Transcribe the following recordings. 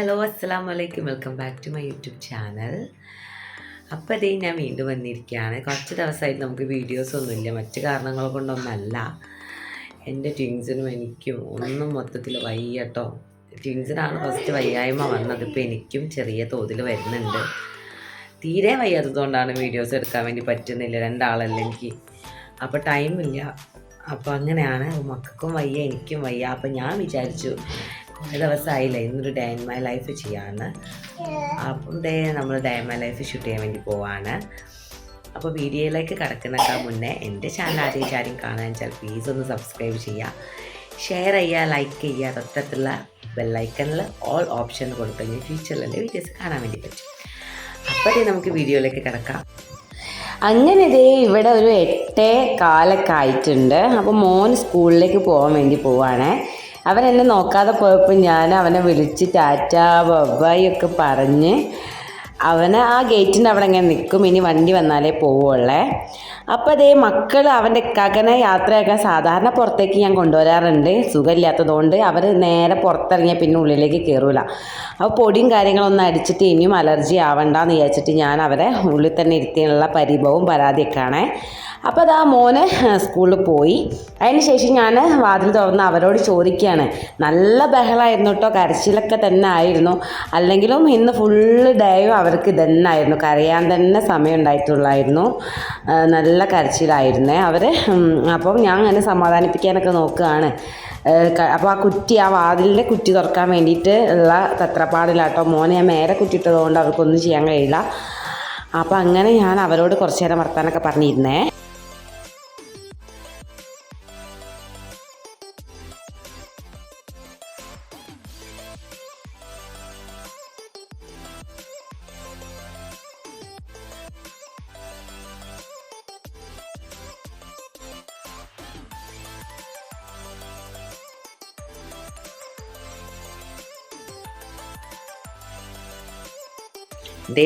Hello അസ്സലാമലൈക്കും, welcome back to my YouTube channel. അപ്പോൾ അതേ ഞാൻ വീണ്ടും വന്നിരിക്കുകയാണ്. കുറച്ച് ദിവസമായിട്ട് നമുക്ക് വീഡിയോസൊന്നുമില്ല, മറ്റു കാരണങ്ങൾ കൊണ്ടൊന്നല്ല. എൻ്റെ ട്വിൻസിനും എനിക്കും ഒന്നും മൊത്തത്തിൽ വയ്യട്ടോ. ട്വിൻസിനാണ് ഫസ്റ്റ് വയ്യായ്മ വന്നത്. ഇപ്പോൾ എനിക്കും ചെറിയ തോതിൽ വരുന്നുണ്ട്. തീരെ വയ്യാത്തതുകൊണ്ടാണ് വീഡിയോസ് എടുക്കാൻ വേണ്ടി പറ്റുന്നില്ല, രണ്ടാളല്ല എനിക്ക്. അപ്പോൾ ടൈമില്ല. അപ്പോൾ അങ്ങനെയാണ്, മക്കൾക്കും വയ്യ എനിക്കും വയ്യ. അപ്പോൾ ഞാൻ വിചാരിച്ചു കുറേ ദിവസമായില്ല, ഇന്നൊരു ഡേ ഇൻ മൈ ലൈഫ് ചെയ്യാമെന്ന്. അപ്പം നമ്മൾ day in my life shoot ചെയ്യാൻ വേണ്ടി പോവാണ്. അപ്പോൾ വീഡിയോയിലേക്ക് കിടക്കുന്നതിന് മുന്നേ എൻ്റെ ചാനൽ ആരെയും കാണാൻ വെച്ചാൽ പ്ലീസ് ഒന്ന് സബ്സ്ക്രൈബ് ചെയ്യുക, ഷെയർ ചെയ്യുക, ലൈക്ക് ചെയ്യുക. തൊട്ടടുത്തുള്ള ബെല്ലൈക്കണിൽ ഓൾ ഓപ്ഷൻ കൊടുത്തു കഴിഞ്ഞാൽ ഫ്യൂച്ചറിലെ വീഡിയോസ് കാണാൻ വേണ്ടി പറ്റും. അപ്പോൾ നമുക്ക് വീഡിയോയിലേക്ക് കിടക്കാം. അങ്ങനെ ഇവിടെ ഒരു 8:15 ആയിട്ടുണ്ട്. അപ്പോൾ മോൻ സ്കൂളിലേക്ക് പോകാൻ വേണ്ടി പോവാണ്. അവൻ എന്നെ നോക്കാതെ പോയപ്പോൾ ഞാൻ അവനെ വിളിച്ച് ടാറ്റ ബൈ ഒക്കെ പറഞ്ഞ് അവന് ആ ഗേറ്റിൻ്റെ അവിടെ ഇങ്ങനെ നിൽക്കും. ഇനി വണ്ടി വന്നാലേ പോവുള്ളേ. അപ്പോൾ മക്കൾ അവൻ്റെ ഇക്കാക്കനെ യാത്രയാക്കാൻ സാധാരണ പുറത്തേക്ക് ഞാൻ കൊണ്ടുവരാറുണ്ട്. സുഖമില്ലാത്തതുകൊണ്ട് അവർ നേരെ പുറത്തിറങ്ങിയാൽ പിന്നെ ഉള്ളിലേക്ക് കയറൂല. അപ്പോൾ പൊടിയും കാര്യങ്ങളൊന്നും അടിച്ചിട്ട് ഇനിയും അലർജി ആവണ്ടെന്ന് വിചാരിച്ചിട്ട് ഞാൻ അവരെ ഉള്ളിൽ തന്നെ ഇരുത്തിയുള്ള പരിഭവവും പരാതിയൊക്കെയാണ്. അപ്പോൾ അത് ആ മോന് സ്കൂളിൽ പോയി. അതിന് ശേഷം ഞാൻ വാതിൽ തുറന്ന് അവരോട് ചോദിക്കുകയാണ്. നല്ല ബഹളമായിരുന്നു കേട്ടോ, കരച്ചിലൊക്കെ തന്നെ ആയിരുന്നു. അല്ലെങ്കിലും ഇന്ന് ഫുള്ള് ഡേയും അവർക്ക് ഇതന്നെ ആയിരുന്നു, കരയാൻ തന്നെ സമയം ഉണ്ടായിട്ടുള്ളായിരുന്നു. നല്ല കരച്ചിലായിരുന്നേ അവർ. അപ്പം ഞാൻ അങ്ങനെ സമാധാനിപ്പിക്കാനൊക്കെ നോക്കുകയാണ്. അപ്പോൾ ആ വാതിലിൻ്റെ കുറ്റി തുറക്കാൻ വേണ്ടിയിട്ട് ഉള്ള തത്രപ്പാടിലാട്ടോ. മോനെ ഞാൻ മേലെ കുറ്റിയിട്ടതുകൊണ്ട് അവർക്കൊന്നും ചെയ്യാൻ കഴിയില്ല. അപ്പോൾ അങ്ങനെ ഞാൻ അവരോട് കുറച്ച് നേരം വർത്താനൊക്കെ പറഞ്ഞിരുന്നേ.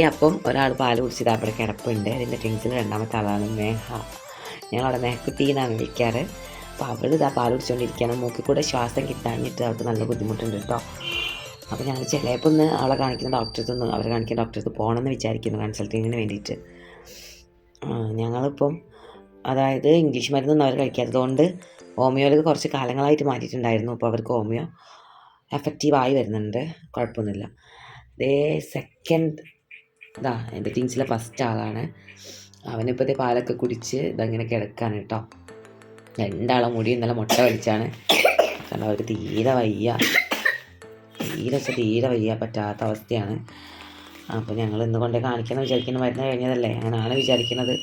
അപ്പം ഒരാൾ പാൽ കുടിച്ചിട്ട് അവിടെ കിടപ്പുണ്ട്. അതിൻ്റെ ട്വിൻസിൽ രണ്ടാമത്തെ ആളാണ് മേഹ. ഞങ്ങളവിടെ മേഹക്കുട്ടി എന്നാണ് വിളിക്കാറ്. അപ്പോൾ അവൾ ഇതാ പാൽ കുടിച്ചുകൊണ്ടിരിക്കുകയാണ്. മൂക്കിൽ കൂടെ ശ്വാസം കിട്ടാഞ്ഞിട്ട് അവൾക്ക് നല്ല ബുദ്ധിമുട്ടുണ്ട് കേട്ടോ. അപ്പോൾ ഞങ്ങൾ ചിലപ്പോൾ ഒന്ന് അവളെ കാണിക്കുന്ന ഡോക്ടർക്ക് അവരെ കാണിക്കുന്ന ഡോക്ടർക്ക് പോകണമെന്ന് വിചാരിക്കുന്നു, കൺസൾട്ടിങ്ങിന് വേണ്ടിയിട്ട്. ഞങ്ങളിപ്പം അതായത് ഇംഗ്ലീഷ് മരുന്നൊന്നും അവർ കഴിക്കാത്തതുകൊണ്ട് ഹോമിയോയിലേക്ക് കുറച്ച് കാലങ്ങളായിട്ട് മാറ്റിയിട്ടുണ്ടായിരുന്നു. അപ്പോൾ അവർക്ക് ഹോമിയോ എഫക്റ്റീവായി വരുന്നുണ്ട്, കുഴപ്പമൊന്നുമില്ല. സെക്കൻഡ് എൻ്റെ ടീംസിലെ ഫസ്റ്റ് ആളാണ്. അവനിപ്പോഴത്തെ പാലൊക്കെ കുടിച്ച് ഇതങ്ങനെ കിടക്കാണ് കേട്ടോ. രണ്ടാളെ മുടി ഇന്നലെ മുട്ട വലിച്ചാണ്. കാരണം അവർക്ക് തീരെ വയ്യ പറ്റാത്ത അവസ്ഥയാണ്. അപ്പോൾ ഞങ്ങൾ ഇന്ന് കൊണ്ടേ കാണിക്കണം വിചാരിക്കുന്ന മരുന്ന് കഴിഞ്ഞതല്ലേ, അങ്ങനെയാണ് വിചാരിക്കുന്നത്.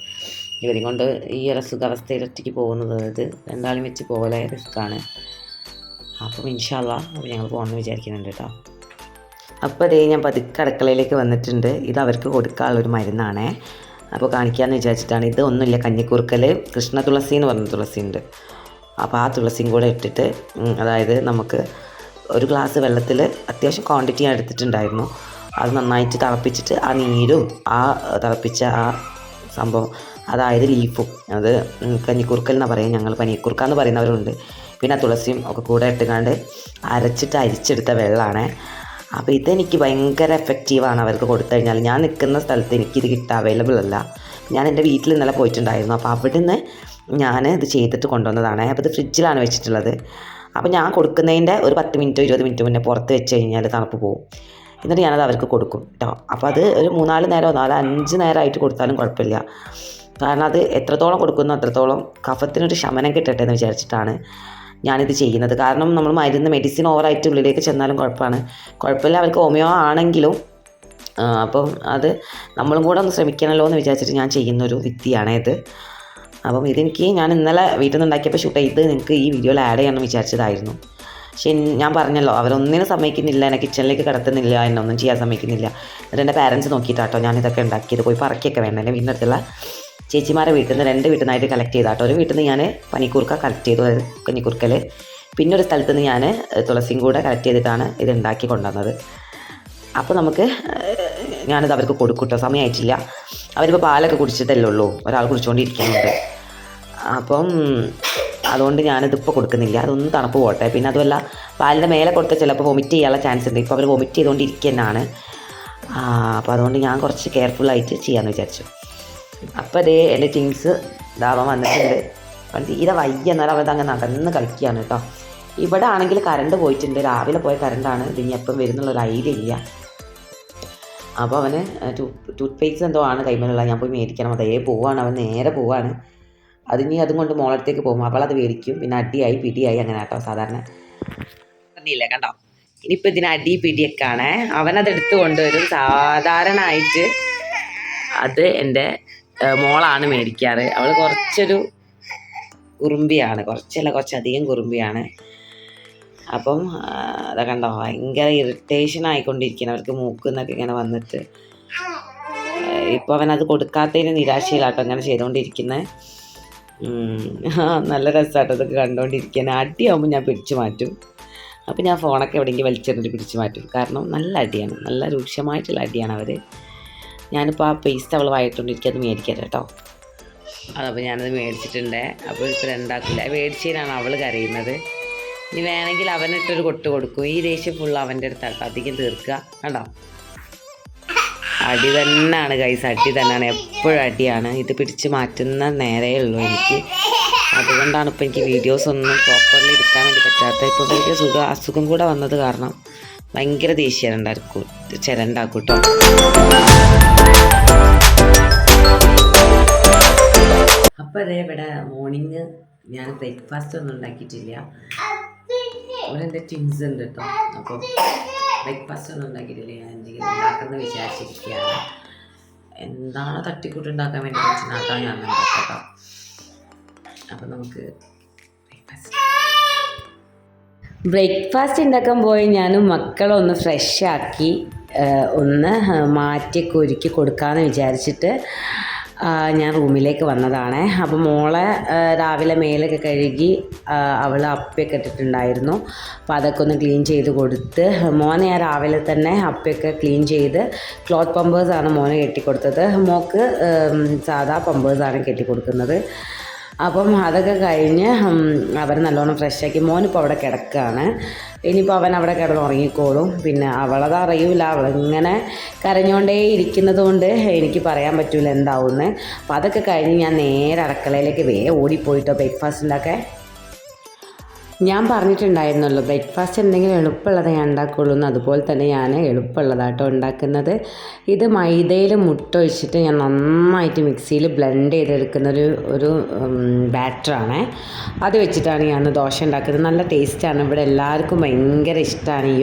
ഇവരും കൊണ്ട് ഈ ഒരു സുഖാവസ്ഥയിൽ ഒറ്റയ്ക്ക് പോകുന്നത്, അതായത് രണ്ടാളും വെച്ച് പോലെ റിസ്ക്കാണ്. അപ്പം ഇൻഷാ അല്ലാഹ് അപ്പോൾ ഞങ്ങൾ പോകണമെന്ന് വിചാരിക്കുന്നുണ്ട് കേട്ടോ. അപ്പോൾ ഞാൻ പതുക്കെ അടുക്കളയിലേക്ക് വന്നിട്ടുണ്ട്. ഇത് അവർക്ക് കൊടുക്കാനുള്ളൊരു മരുന്നാണേ. അപ്പോൾ കാണിക്കാമെന്ന് വിചാരിച്ചിട്ടാണ്. ഇത് ഒന്നുമില്ല, കഞ്ഞിക്കുറുക്കൽ കൃഷ്ണ തുളസി എന്ന് പറഞ്ഞ തുളസി ഉണ്ട്. അപ്പോൾ ആ തുളസിയും കൂടെ ഇട്ടിട്ട്, അതായത് നമുക്ക് ഒരു ഗ്ലാസ് വെള്ളത്തിൽ അത്യാവശ്യം ക്വാണ്ടിറ്റി ഞാൻ എടുത്തിട്ടുണ്ടായിരുന്നു. അത് നന്നായിട്ട് തിളപ്പിച്ചിട്ട് ആ നീരും ആ തിളപ്പിച്ച ആ സംഭവം, അതായത് ലീഫും, അത് കഞ്ഞിക്കുറുക്കൽ എന്നാണ് പറയുക, ഞങ്ങൾ പനിക്കുറുക്ക എന്ന് പറയുന്നവരുണ്ട്. പിന്നെ ആ തുളസിയും ഒക്കെ കൂടെ ഇട്ടുകൊണ്ട് അരിച്ചെടുത്ത വെള്ളമാണ്. അപ്പോൾ ഇതെനിക്ക് ഭയങ്കര എഫക്റ്റീവാണ് അവർക്ക് കൊടുത്തു കഴിഞ്ഞാൽ. ഞാൻ നിൽക്കുന്ന സ്ഥലത്ത് എനിക്കിത് അവൈലബിൾ അല്ല. ഞാൻ എൻ്റെ വീട്ടിൽ ഇന്നലെ പോയിട്ടുണ്ടായിരുന്നു. അപ്പോൾ അവിടെ നിന്ന് ഞാൻ ഇത് ചെയ്തിട്ട് കൊണ്ടുവന്നതാണ്. അപ്പോൾ ഇത് ഫ്രിഡ്ജിലാണ് വെച്ചിട്ടുള്ളത്. അപ്പോൾ ഞാൻ കൊടുക്കുന്നതിൻ്റെ ഒരു 10 മിനിറ്റോ 20 മിനിറ്റോ മുന്നേ പുറത്ത് വെച്ച് കഴിഞ്ഞാൽ തണുപ്പ് പോകും. എന്നിട്ട് ഞാനത് അവർക്ക് കൊടുക്കും കേട്ടോ. അപ്പോൾ അത് ഒരു 3-4 നേരമോ 4-5 നേരമായിട്ട് കൊടുത്താലും കുഴപ്പമില്ല. കാരണം അത് എത്രത്തോളം കൊടുക്കുന്നോ അത്രത്തോളം കഫത്തിനൊരു ശമനം കിട്ടട്ടെ എന്ന് വിചാരിച്ചിട്ടാണ് ഞാനിത് ചെയ്യുന്നത്. കാരണം നമ്മൾ മെഡിസിൻ ഓവറായിട്ട് ഉള്ളിലേക്ക് ചെന്നാലും കുഴപ്പമില്ല അവർക്ക് ഹോമിയോ ആണെങ്കിലും. അപ്പം അത് നമ്മളും കൂടെ ഒന്ന് ശ്രമിക്കണമല്ലോ എന്ന് വിചാരിച്ചിട്ട് ഞാൻ ചെയ്യുന്നൊരു വിദ്യയാണ് ഇത്. അപ്പം ഇതെനിക്ക് ഞാൻ ഇന്നലെ വീട്ടിൽ നിന്ന് ഉണ്ടാക്കിയപ്പോൾ ഷൂട്ട് ചെയ്ത് നിങ്ങൾക്ക് ഈ വീഡിയോയിൽ ആഡ് ചെയ്യാമെന്ന് വിചാരിച്ചതായിരുന്നു. പക്ഷേ ഞാൻ പറഞ്ഞല്ലോ, അവരൊന്നിനും സമ്മതിക്കുന്നില്ല, എന്നെ കിച്ചണിലേക്ക് കിടത്തുന്നില്ല, എന്നൊന്നും ചെയ്യാൻ സമ്മതിക്കുന്നില്ല. എന്നിട്ട് എൻ്റെ പാരൻസ് നോക്കിയിട്ടാട്ടോ ഞാനിതൊക്കെ ഉണ്ടാക്കിയത്. പോയി പറക്കിയൊക്കെ വേണ്ട. എൻ്റെ വീടിനടുത്തുള്ള ചേച്ചിമാരെ വീട്ടിൽ നിന്ന് 2 വീട്ടിൽ നിന്നായിട്ട് കളക്ട് ചെയ്താട്ടോ. ഒരു വീട്ടിൽ നിന്ന് ഞാൻ പനിക്കൂർക്ക കളക്ട് ചെയ്തു, കഞ്ഞിക്കുറുക്കൽ. പിന്നെ ഒരു സ്ഥലത്ത് നിന്ന് ഞാൻ തുളസിയും കൂടെ കളക്ട് ചെയ്തിട്ടാണ് ഇത് ഉണ്ടാക്കി കൊണ്ടുവന്നത്. അപ്പോൾ ഞാനിത് അവർക്ക് കൊടുക്കും കേട്ടോ. സമയമായിട്ടില്ല, അവരിപ്പോൾ പാലൊക്കെ കുടിച്ചിട്ടല്ലേ ഉള്ളൂ, ഒരാൾ കുടിച്ചുകൊണ്ടിരിക്കുന്നുണ്ട്. അപ്പം അതുകൊണ്ട് ഞാനിതിപ്പോൾ കൊടുക്കുന്നില്ല, അതൊന്നും തണുപ്പ് പോട്ടെ. പിന്നെ അതുമല്ല പാലിൻ്റെ മേലെ കൊടുത്താൽ ചിലപ്പോൾ വൊമിറ്റ് ചെയ്യാനുള്ള ചാൻസ് ഉണ്ട്. ഇപ്പോൾ അവർ വൊമിറ്റ് ചെയ്തുകൊണ്ടിരിക്കുന്നതാണ്. അപ്പോൾ അതുകൊണ്ട് ഞാൻ കുറച്ച് കെയർഫുള്ളായിട്ട് ചെയ്യാമെന്ന് വിചാരിച്ചു. അപ്പോൾ അതേ എൻ്റെ ടിങ്സ് ഇതാവാൻ വന്നിട്ടുണ്ട്. അവൻ തീരെ വയ്യ, എന്നാലും അവൻ അങ്ങ് നടന്ന് കളിക്കുകയാണ് കേട്ടോ. ഇവിടെ ആണെങ്കിൽ കറണ്ട് പോയിട്ടുണ്ട്, രാവിലെ പോയ കറണ്ടാണ്. ഇതിനി എപ്പം വരുന്നുള്ളൊരു ഐഡിയ ഇല്ല. അപ്പോൾ അവന് ടൂത്ത് പേസ്റ്റ് എന്തോ ആണ് കൈമേലുള്ള, ഞാൻ പോയി മേടിക്കണം. അതേ പോവാണ്, അവൻ നേരെ പോവാണ്. അതിനി അതും കൊണ്ട് മോളടുത്തേക്ക് പോകും, അവളത് മേടിക്കും. പിന്നെ അടിയായി പിടിയായി അങ്ങനെ കേട്ടോ. സാധാരണ പറഞ്ഞില്ലേ കണ്ടോ, ഇനിയിപ്പോൾ ഇതിന് അടി പിടിയൊക്കെ ആണ്. അവനത് എടുത്ത് കൊണ്ടുവരും. സാധാരണയായിട്ട് അത് എൻ്റെ മോളാണ് മേടിക്കാറ്. അവൾ കുറച്ചൊരു കുറുമ്പിയാണ്, കുറച്ചധികം കുറുമ്പിയാണ്. അപ്പം അതൊക്കെ കണ്ടോ, ഭയങ്കര ഇറിറ്റേഷൻ ആയിക്കൊണ്ടിരിക്കണം അവർക്ക്, മൂക്കുന്നൊക്കെ ഇങ്ങനെ വന്നിട്ട്. ഇപ്പോൾ അവനത് കൊടുക്കാത്തതിന് നിരാശയിലാട്ടോ അങ്ങനെ ചെയ്തുകൊണ്ടിരിക്കുന്നത്. നല്ല രസമാട്ടോ ഇതൊക്കെ കണ്ടുകൊണ്ടിരിക്കാൻ. അടിയാകുമ്പോൾ ഞാൻ പിടിച്ചു മാറ്റും. അപ്പോൾ ഞാൻ ഫോണൊക്കെ എവിടെയെങ്കിലും വലിച്ചെറിഞ്ഞിട്ട് പിടിച്ചു മാറ്റും. കാരണം നല്ല അടിയാണ്, നല്ല രൂക്ഷമായിട്ടുള്ള അടിയാണ് അവർ. ഞാനിപ്പോൾ ആ പേസ്റ്റ് അവൾ വായിട്ടുകൊണ്ടിരിക്കുക, അത് മേടിക്കാം കേട്ടോ. അതപ്പോൾ ഞാനത് മേടിച്ചിട്ടുണ്ട്. അപ്പോൾ ഇപ്പോൾ രണ്ടാക്കില്ല, മേടിച്ചതിനാണ് അവൾ കരയുന്നത്. ഇനി വേണമെങ്കിൽ അവനിട്ടൊരു കൊട്ട് കൊടുക്കും. ഈ ദേഷ്യം ഫുള്ള് അവൻ്റെ അടുത്താട്ടോ അധികം തീർക്കുക. കണ്ടോ, അടി തന്നെയാണ് ഗൈസ്, അടി തന്നെയാണ്, എപ്പോഴും അടിയാണ്. ഇത് പിടിച്ച് മാറ്റുന്ന നേരേ ഉള്ളൂ എനിക്ക്. അതുകൊണ്ടാണ് ഇപ്പോൾ എനിക്ക് വീഡിയോസ് ഒന്നും പ്രോപ്പർലി എടുക്കാൻ വേണ്ടി പറ്റാത്തത്. ഇപ്പോൾ എനിക്ക് അസുഖം കൂടെ വന്നത് കാരണം ഭയങ്കര ദേഷ്യം ചിരണ്ടാക്കും കേട്ടോ. അപ്പോൾ അതേ ഇവിടെ മോർണിംഗ് ഞാൻ ബ്രേക്ക്ഫാസ്റ്റ് ഒന്നും ഉണ്ടാക്കിയിട്ടില്ല. അവിടെ എൻ്റെ ട്വിൻസ് ഉണ്ട് കേട്ടോ. അപ്പോൾ ബ്രേക്ക്ഫാസ്റ്റ് ഒന്നും ഉണ്ടാക്കിയിട്ടില്ല. ഞാൻ എന്തെങ്കിലും ഉണ്ടാക്കുന്ന വിചാരിച്ചിരിക്കുകയാണ്. എന്താണ് തട്ടിക്കൂട്ട് ഉണ്ടാക്കാൻ വേണ്ടി വെച്ചിട്ടാ ഞാൻ ഉണ്ടാക്കാം കേട്ടോ. അപ്പോൾ നമുക്ക് ബ്രേക്ക്ഫാസ്റ്റ് ഉണ്ടാക്കാൻ പോയി ഞാനും മക്കളൊന്ന് ഫ്രഷാക്കി ഒന്ന് മാറ്റിയൊക്കെ ഒരുക്കി കൊടുക്കാമെന്ന് വിചാരിച്ചിട്ട് ഞാൻ റൂമിലേക്ക് വന്നതാണ്. അപ്പോൾ മോളെ രാവിലെ മേലൊക്കെ കഴുകി അവൾ അപ്പയൊക്കെ ഇട്ടിട്ടുണ്ടായിരുന്നു. അപ്പോൾ അതൊക്കെ ഒന്ന് ക്ലീൻ ചെയ്ത് കൊടുത്ത്, മോനെ ഞാൻ രാവിലെ തന്നെ അപ്പയൊക്കെ ക്ലീൻ ചെയ്ത് ക്ലോത്ത് പമ്പേഴ്സാണ് മോനെ കെട്ടിക്കൊടുത്തത്. മോൾക്ക് സാധാ പമ്പേഴ്സാണ് കെട്ടിക്കൊടുക്കുന്നത്. അപ്പം അതൊക്കെ കഴിഞ്ഞ് അവർ നല്ലോണം ഫ്രഷാക്കി. മോനിപ്പോൾ അവിടെ കിടക്കുകയാണ്. ഇനിയിപ്പോൾ അവൻ അവിടെ കിടന്ന് ഉറങ്ങിക്കോളും. പിന്നെ അവളത് അറിയില്ല, അവളിങ്ങനെ കരഞ്ഞുകൊണ്ടേ ഇരിക്കുന്നത് കൊണ്ട് എനിക്ക് പറയാൻ പറ്റില്ല എന്താവുമെന്ന്. അപ്പോൾ അതൊക്കെ കഴിഞ്ഞ് ഞാൻ നേരെ അടുക്കളയിലേക്ക് ഓടിപ്പോയിട്ടോ ബ്രേക്ക്ഫാസ്റ്റ് ഉണ്ടാക്കാൻ. ഞാൻ പറഞ്ഞിട്ടുണ്ടായിരുന്നല്ലോ ബ്രേക്ക്ഫാസ്റ്റ് എന്തെങ്കിലും എളുപ്പമുള്ളത് ഞാൻ ഉണ്ടാക്കുള്ളൂ എന്ന്. അതുപോലെ തന്നെ ഞാൻ എളുപ്പമുള്ളതാട്ടോ ഉണ്ടാക്കുന്നത്. ഇത് മൈദയിൽ മുട്ട ഒഴിച്ചിട്ട് ഞാൻ നന്നായിട്ട് മിക്സിയിൽ ബ്ലെൻഡ് ചെയ്തെടുക്കുന്ന ഒരു ബാറ്ററാണ്. അത് വെച്ചിട്ടാണ് ഞാൻ ദോശ ഉണ്ടാക്കുന്നത്. നല്ല ടേസ്റ്റാണ്. ഇവിടെ എല്ലാവർക്കും ഭയങ്കര ഇഷ്ടമാണ് ഈ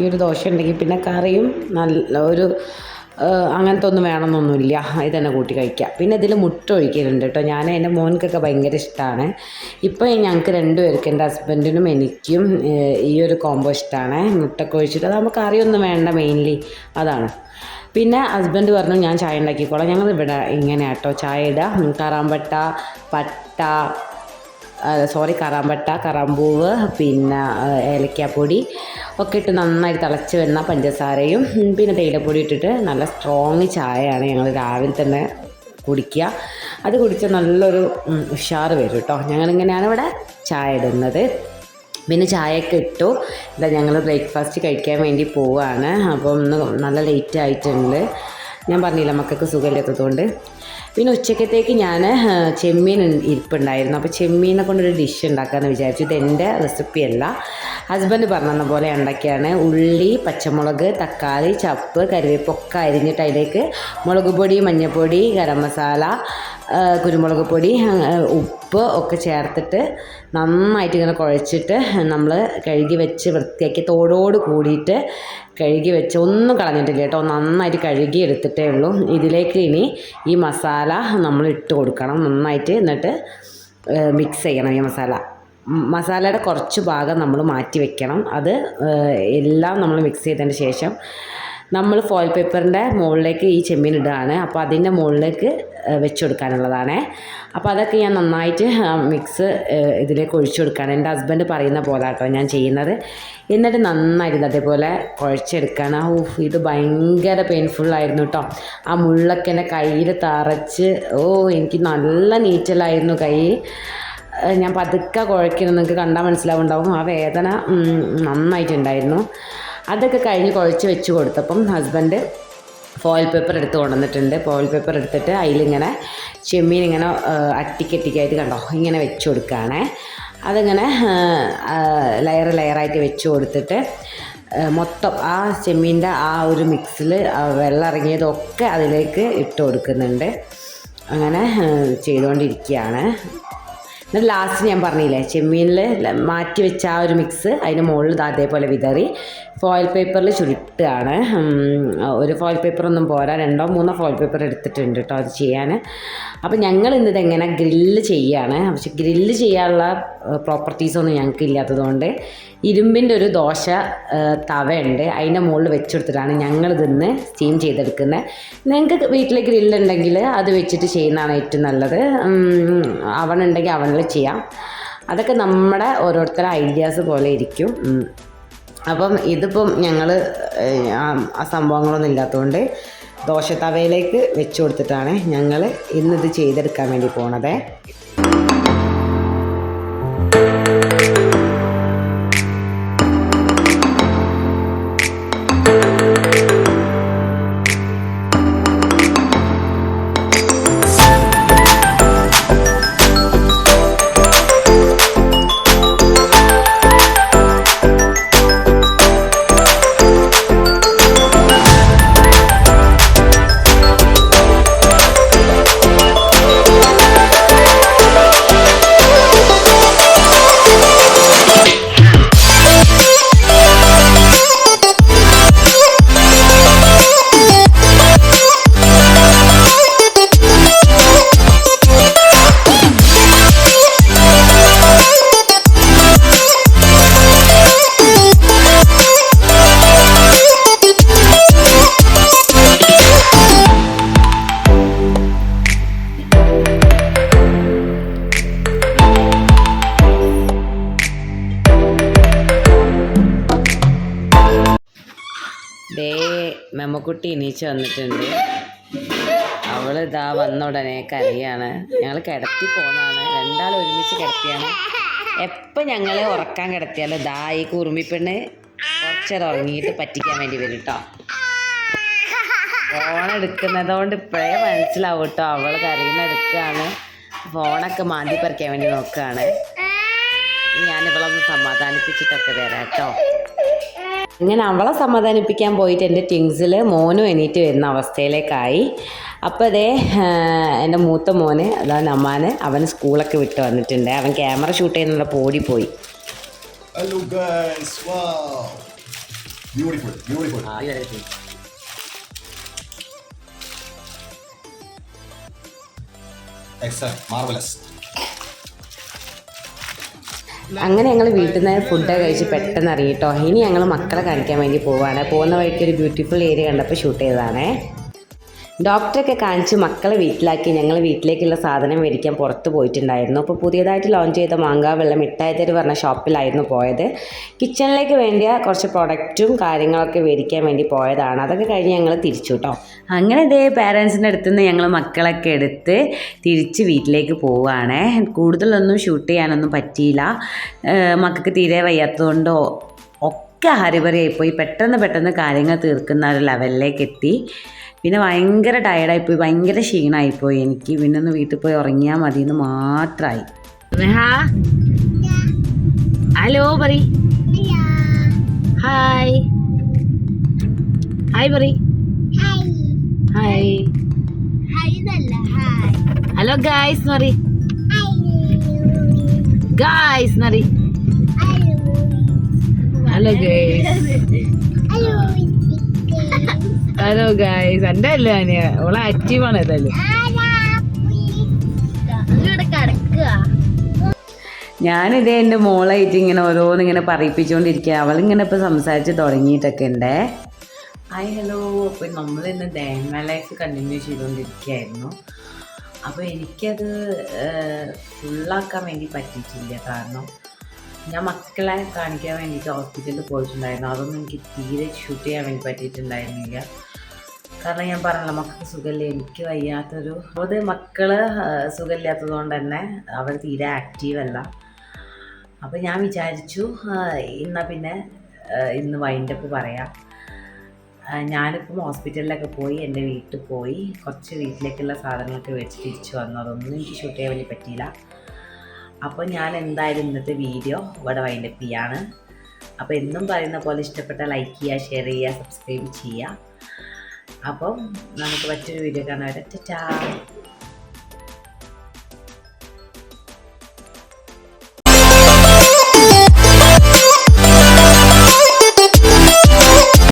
ഒരു ദോശ ഉണ്ടെങ്കിൽ പിന്നെ കറിയും നല്ല അങ്ങനത്തെ ഒന്നും വേണമെന്നൊന്നുമില്ല, ഇതന്നെ കൂട്ടി കഴിക്കാം. പിന്നെ ഇതിൽ മുട്ട ഒഴിക്കലുണ്ട് കേട്ടോ. ഞാൻ എൻ്റെ മോൻക്കൊക്കെ ഭയങ്കര ഇഷ്ടമാണ്. ഇപ്പോൾ ഞങ്ങൾക്ക് രണ്ടുപേർക്ക്, എൻ്റെ ഹസ്ബൻഡിനും എനിക്കും ഈ ഒരു കോംബോ ഇഷ്ടമാണ്. മുട്ടൊക്കെ ഒഴിച്ചിട്ട് അതാകുമ്പോൾ കറിയൊന്നും വേണ്ട, മെയിൻലി അതാണ്. പിന്നെ ഹസ്ബൻഡ് പറഞ്ഞു ഞാൻ ചായ ഉണ്ടാക്കിക്കോളാം. ഞങ്ങളിവിടെ ഇങ്ങനെ കേട്ടോ ചായ ഇടുക. കറാമ്പട്ട, കറാമ്പൂവ്, പിന്നെ ഏലക്കാപ്പൊടി ഒക്കെ ഇട്ട് നന്നായിട്ട് തിളച്ച് വരുന്ന പഞ്ചസാരയും പിന്നെ തേയിലപ്പൊടി ഇട്ടിട്ട് നല്ല സ്ട്രോങ് ചായയാണ് ഞങ്ങൾ രാവിലെ തന്നെ കുടിക്കുക. അത് കുടിച്ചാൽ നല്ലൊരു ഉഷാറ് വരും കേട്ടോ. ഞങ്ങളിങ്ങനെയാണ് ഇവിടെ ചായ ഇടുന്നത്. പിന്നെ ചായയൊക്കെ ഇട്ടു. ഞങ്ങൾ ബ്രേക്ക്ഫാസ്റ്റ് കഴിക്കാൻ വേണ്ടി പോവുകയാണ്. അപ്പോൾ ഒന്ന് നല്ല ലേറ്റ് ആയിട്ടുണ്ട്. ഞാൻ പറഞ്ഞില്ല മക്കൾക്ക് സുഖമില്ലാത്തതുകൊണ്ട്. പിന്നെ ഉച്ചക്കത്തേക്ക് ഞാൻ ചെമ്മീൻ ഇരിപ്പുണ്ടായിരുന്നു. അപ്പോൾ ചെമ്മീനെ കൊണ്ടൊരു ഡിഷ് ഉണ്ടാക്കാമെന്ന് വിചാരിച്ചു. ഇതെൻ്റെ റെസിപ്പിയല്ല, ഹസ്ബൻഡ് പറഞ്ഞ പോലെ ഉണ്ടാക്കിയാണ്. ഉള്ളി, പച്ചമുളക്, തക്കാളി, ചപ്പ്, കറിവേപ്പൊക്കെ അരിഞ്ഞിട്ട് അതിലേക്ക് മുളക് പൊടി, മഞ്ഞൾപ്പൊടി, ഗരം മസാല, കുരുമുളക് പൊടി, ഉപ്പ് ഒക്കെ ചേർത്തിട്ട് നന്നായിട്ട് ഇങ്ങനെ കുഴച്ചിട്ട് നമ്മൾ കഴുകി വെച്ച് വൃത്തിയാക്കി തോടോട് കൂടിയിട്ട് കഴുകി വെച്ച് ഒന്നും കളഞ്ഞിട്ടില്ല കേട്ടോ, നന്നായിട്ട് കഴുകി എടുത്തിട്ടേ ഉള്ളൂ. ഇതിലേക്ക് ഇനി ഈ മസാല നമ്മൾ ഇട്ട് കൊടുക്കണം നന്നായിട്ട്. എന്നിട്ട് മിക്സ് ചെയ്യണം. ഈ മസാലയുടെ കുറച്ച് ഭാഗം നമ്മൾ മാറ്റി വെക്കണം. അത് എല്ലാം നമ്മൾ മിക്സ് ചെയ്തതിന് ശേഷം നമ്മൾ ഫോയിൽ പേപ്പറിൻ്റെ മുകളിലേക്ക് ഈ ചെമ്മീൻ ഇടുകയാണ്. അപ്പോൾ അതിൻ്റെ മുകളിലേക്ക് വെച്ച് കൊടുക്കാനുള്ളതാണ്. അപ്പോൾ അതൊക്കെ ഞാൻ നന്നായിട്ട് മിക്സ് ഇതിലേക്ക് ഒഴിച്ചു കൊടുക്കുകയാണ്. എൻ്റെ ഹസ്ബൻഡ് പറയുന്ന പോലെ കേട്ടോ ഞാൻ ചെയ്യുന്നത്. എന്നിട്ട് നന്നായിട്ട് അതേപോലെ കുഴച്ചെടുക്കുകയാണ്. ഇത് ഭയങ്കര പെയിൻഫുള്ളായിരുന്നു കേട്ടോ. ആ മുള്ളൊക്കെ എൻ്റെ കയ്യിൽ തറച്ച് എനിക്ക് നല്ല നീറ്റലായിരുന്നു കൈ. ഞാൻ പതുക്കെ കുഴയ്ക്കണം, നിങ്ങൾക്ക് കണ്ടാൽ മനസ്സിലാവുണ്ടാവും. ആ വേദന നന്നായിട്ടുണ്ടായിരുന്നു. അതൊക്കെ കഴിഞ്ഞ് കുഴച്ച് വെച്ച് കൊടുത്തപ്പം ഹസ്ബൻഡ് ഫോയിൽ പേപ്പർ എടുത്ത് കൊണ്ടുവന്നിട്ടുണ്ട്. ഫോയിൽ പേപ്പർ എടുത്തിട്ട് അതിലിങ്ങനെ ചെമ്മീൻ ഇങ്ങനെ അട്ടിക്കട്ടിക്കായിട്ട് കണ്ടോ ഇങ്ങനെ വെച്ച് കൊടുക്കുകയാണേ. അതിങ്ങനെ ലെയറായിട്ട് വെച്ച് കൊടുത്തിട്ട് മൊത്തം ആ ചെമ്മീൻ്റെ ആ ഒരു മിക്സിൽ വെള്ളം ഇറങ്ങിയതൊക്കെ അതിലേക്ക് ഇട്ട് കൊടുക്കുന്നുണ്ട്. അങ്ങനെ ചെയ്തുകൊണ്ടിരിക്കുകയാണ്. എന്നിട്ട് ലാസ്റ്റ് ഞാൻ പറഞ്ഞില്ലേ ചെമ്മീനിൽ മാറ്റി വെച്ച ആ ഒരു മിക്സ് അതിന് മുകളിൽ അതേപോലെ വിതറി ഫോയിൽ പേപ്പറിൽ ചുരുട്ടുകയാണ്. ഒരു ഫോയിൽ പേപ്പറൊന്നും പോരാ, 2 or 3 ഫോയിൽ പേപ്പർ എടുത്തിട്ടുണ്ട് കേട്ടോ അത് ചെയ്യാൻ. അപ്പോൾ ഞങ്ങൾ ഇന്നിത് എങ്ങനെ ഗ്രില്ല് ചെയ്യുകയാണ്. പക്ഷെ ഗ്രില്ല് ചെയ്യാനുള്ള പ്രോപ്പർട്ടീസൊന്നും ഞങ്ങൾക്ക് ഇല്ലാത്തതുകൊണ്ട് ഇരുമ്പിൻ്റെ ഒരു ദോശ തവയുണ്ട്, അതിൻ്റെ മുകളിൽ വെച്ചെടുത്തിട്ടാണ് ഞങ്ങളിതിന്ന് സ്റ്റീം ചെയ്തെടുക്കുന്നത്. നിങ്ങൾക്ക് വീട്ടിൽ ഗ്രില്ലുണ്ടെങ്കിൽ അത് വെച്ചിട്ട് ചെയ്യുന്നതാണ് ഏറ്റവും നല്ലത്. അവനുണ്ടെങ്കിൽ അവനിൽ ചെയ്യാം. അതൊക്കെ നമ്മുടെ ഓരോരുത്തരുടെ ഐഡിയാസ് പോലെ ഇരിക്കും. അപ്പം ഇതിപ്പം ഞങ്ങൾ ആ സംഭവങ്ങളൊന്നും ഇല്ലാത്തതുകൊണ്ട് ദോശത്തവയിലേക്ക് വെച്ച് കൊടുത്തിട്ടാണ് ഞങ്ങൾ ഇന്നിത് ചെയ്തെടുക്കാൻ വേണ്ടി പോണത്. മെമ്മക്കുട്ടി എണീച്ച് വന്നിട്ടുണ്ട്. അവൾ ഇതാ വന്ന ഉടനെ കരയാണ്. ഞങ്ങൾ കിടത്തി പോകുന്നതാണ്, രണ്ടാളും ഒരുമിച്ച് കിടത്തിയാണ്. എപ്പോൾ ഞങ്ങൾ ഉറക്കാൻ കിടത്തിയാലും ഇതാ ഈ കുറുമ്പിപ്പെണ്ണ് കുറച്ചേരം ഉറങ്ങിയിട്ട് പറ്റിക്കാൻ വേണ്ടി വരും കേട്ടോ. ഫോൺ എടുക്കുന്നതുകൊണ്ട് ഇപ്പോഴേ മനസ്സിലാവും കേട്ടോ അവൾ കരയുന്ന എടുക്കുകയാണ്. ഫോണൊക്കെ മാന്തി പറിക്കാൻ വേണ്ടി നോക്കുകയാണ്. ഞാനിവളൊന്ന് സമാധാനിപ്പിച്ചിട്ടൊക്കെ വരാം കേട്ടോ. ഇങ്ങനെ അവളെ സമാധാനിപ്പിക്കാൻ പോയിട്ട് എൻ്റെ ടിങ്സിൽ മോനും എണീറ്റ് വരുന്ന അവസ്ഥയിലേക്കായി. അപ്പോൾ അതേ എൻ്റെ മൂത്ത മോന് അതാ നമാന് അവന് സ്കൂളൊക്കെ വിട്ട് വന്നിട്ടുണ്ട്. അവൻ ക്യാമറ ഷൂട്ട് ചെയ്യുന്നുള്ള ഓടിപ്പോയി. Hello guys, wow, beautiful. Excellent, marvelous. അങ്ങനെ ഞങ്ങൾ വീട്ടിൽ നിന്ന് ഫുഡ് കഴിച്ച് പെട്ടെന്ന് ഇറങ്ങിട്ടോ. ഇനി ഞങ്ങൾ മക്കളെ കാണിക്കാൻ വേണ്ടി പോവുകയാണ്. പോകുന്ന വഴിക്ക് ഒരു ബ്യൂട്ടിഫുൾ ഏരിയ കണ്ടപ്പോൾ ഷൂട്ട് ചെയ്തതാണേ. ഡോക്ടറൊക്കെ കാണിച്ച് മക്കളെ വീട്ടിലാക്കി ഞങ്ങൾ വീട്ടിലേക്കുള്ള സാധനം മേടിക്കാൻ പുറത്ത് പോയിട്ടുണ്ടായിരുന്നു. അപ്പോൾ പുതിയതായിട്ട് ലോഞ്ച് ചെയ്ത മാങ്കാവെള്ള മിഠായിത്തരി പറഞ്ഞ ഷോപ്പിലായിരുന്നു പോയത്. കിച്ചണിലേക്ക് വേണ്ടിയ കുറച്ച് പ്രൊഡക്റ്റും കാര്യങ്ങളൊക്കെ മേടിക്കാൻ വേണ്ടി പോയതാണ്. അതൊക്കെ കഴിഞ്ഞ് ഞങ്ങൾ തിരിച്ചു കേട്ടോ. അങ്ങനെ ഇതേ പേരൻസിൻ്റെ അടുത്ത് നിന്ന് ഞങ്ങൾ മക്കളൊക്കെ എടുത്ത് തിരിച്ച് വീട്ടിലേക്ക് പോവുകയാണ്. കൂടുതലൊന്നും ഷൂട്ട് ചെയ്യാനൊന്നും പറ്റിയില്ല. മക്കൾക്ക് തീരെ വയ്യാത്തതുകൊണ്ടോ ഒക്കെ ഹരിബറിയായിപ്പോയി. പെട്ടെന്ന് കാര്യങ്ങൾ തീർക്കുന്ന ഒരു ലെവലിലേക്ക് എത്തി. പിന്നെ ഭയങ്കര ടയർഡായിപ്പോയി, ഭയങ്കര ക്ഷീണമായിപ്പോയി എനിക്ക്. പിന്നെ ഒന്ന് വീട്ടിൽ പോയി ഉറങ്ങിയാൽ മതി എന്ന് മാത്രമായി. ഹലോ പറ. ഹായ് ഹായ് പറ. ഹായ് ഹലോ ഗായ്സ് പറ. ഗായ്സ് പറ. Hello guys. Hello guys. എൻ്റെ അല്ലേ ഞാന് ഓളെ ആക്റ്റീവാണ് ഏതായാലും. ഞാനിതേ എൻ്റെ മോളായിട്ട് ഇങ്ങനെ ഓരോന്നിങ്ങനെ പറയിപ്പിച്ചുകൊണ്ടിരിക്കുക. അവളിങ്ങനെ ഇപ്പോൾ സംസാരിച്ച് തുടങ്ങിയിട്ടൊക്കെ ഉണ്ടേ. Hi hello. അപ്പോൾ നമ്മളിന്ന് ഡേ ലൈഫ് കണ്ടിന്യൂ ചെയ്തുകൊണ്ടിരിക്കുകയായിരുന്നു. അപ്പോൾ എനിക്കത് ഫുള്ളാക്കാൻ വേണ്ടി പറ്റിയിട്ടില്ല. കാരണം ഞാൻ മക്കളെ കാണിക്കാൻ വേണ്ടിയിട്ട് ഹോസ്പിറ്റലിൽ പോയിട്ടുണ്ടായിരുന്നു. അതൊന്നും എനിക്ക് തീരെ ഷൂട്ട് ചെയ്യാൻ വേണ്ടി പറ്റിയിട്ടുണ്ടായിരുന്നില്ല. കാരണം ഞാൻ പറഞ്ഞല്ലോ മക്കൾക്ക് സുഖമില്ല, എനിക്ക് വയ്യാത്തൊരു അത് മക്കള് സുഖമില്ലാത്തത് കൊണ്ട് തന്നെ അവർ തീരെ ആക്റ്റീവ് അല്ല. അപ്പോൾ ഞാൻ വിചാരിച്ചു എന്നാൽ പിന്നെ ഇന്ന് വൈൻഡപ്പ് പറയാം. ഞാനിപ്പം ഹോസ്പിറ്റലിലൊക്കെ പോയി എൻ്റെ വീട്ടിൽ പോയി കുറച്ച് വീട്ടിലേക്കുള്ള സാധനങ്ങളൊക്കെ മേടിച്ച് തിരിച്ചു വന്നു. അതൊന്നും എനിക്ക് ഷൂട്ട് ചെയ്യാൻ വേണ്ടി പറ്റിയില്ല. അപ്പോൾ ഞാൻ എന്തായാലും ഇന്നത്തെ വീഡിയോ ഇവിടെ വൈൻഡപ്പ് ചെയ്യാണ്. അപ്പോൾ എന്നും പറയുന്ന പോലെ ഇഷ്ടപ്പെട്ട ലൈക്ക് ചെയ്യുക, ഷെയർ ചെയ്യുക, സബ്സ്ക്രൈബ് ചെയ്യുക. അപ്പം നമുക്ക് മറ്റൊരു വീഡിയോ കാണാൻ വരെ ടാറ്റാ.